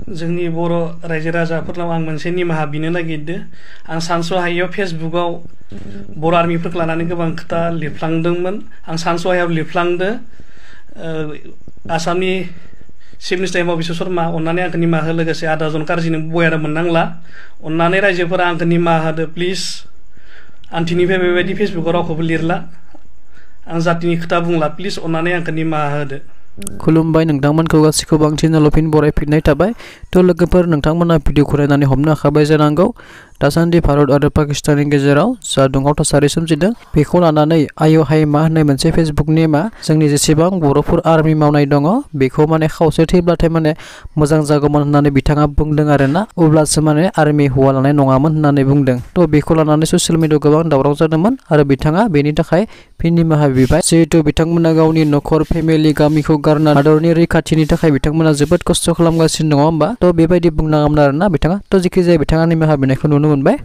जोंनि बर' रायजो राजाफोरनाव आं मोनसे निमाहा बिनो नागिरदों आं सानस'हायैयाव फेसबुकाव बर' आर्मिफोरखौ लानानै गोबां खोथा लिरफ्लांदोंमोन आं सानस'हायैयाव लिरफ्लांदो आसामनि चिफ मिनिस्टार हिमन्त बिश्व शर्मा अन्नानै आंखौ निमाहा हो लोगोसे आदाजन कारजिनो बयारा मोननांला अन्नानै रायजोफोरा आंखौ निमाहा होदो प्लिज आं दिनैनिफ्राय बेबायदि फेसबुकाव रावखौबो लिरला आं जातिनि खोथा बुंला प्लिज अन्नानै आंखौ निमाहा होदो खुलुमबाय नोंथांमोनखौ गासैखौबो आं चेनेलाव फिन बरायफिननाय थाबाय थ' लोगोफोर नोंथांमोना भिडिअखौ नायनानै हमनो हाबाय जानांगौ दासान्दि भारत आरो पाकिस्ताननि गेजेराव जा दुंहाव थासारि सोमजिदों बेखौ लानानै आय' हाय मा होननाय मोनसे फेसबुक नेमा जोंनि जेसेबां बर'फोर आर्मि मावनाय दङ बेखौ माने खावसे थैब्लाथाय माने मोजां जागौमोन होननानै बिथाङा बुंदों आरोना अब्लासो माने आर्मि हौवा लानाय नङामोन होननानै बुंदों थ' बेखौ लानानै ससियेल मिडियायाव गोबां दावराव जादोंमोन आरो बिथाङा बेनि थाखाय फिन निमाहा बिबाय जिहेतु बिथांमोना गावनि न'खर फेमिलि गामिखौ गारना हादरनि रैखाथिनि थाखाय बिथांमोना जोबोद खस्थ' खालामगासिनो दङ होमबा थ' बेबायदि बुंनाङामोन आरोना बिथाङा थ' जेखि जाया बिथाङा निमाहा बिनायखौ नुनो मोनबाय।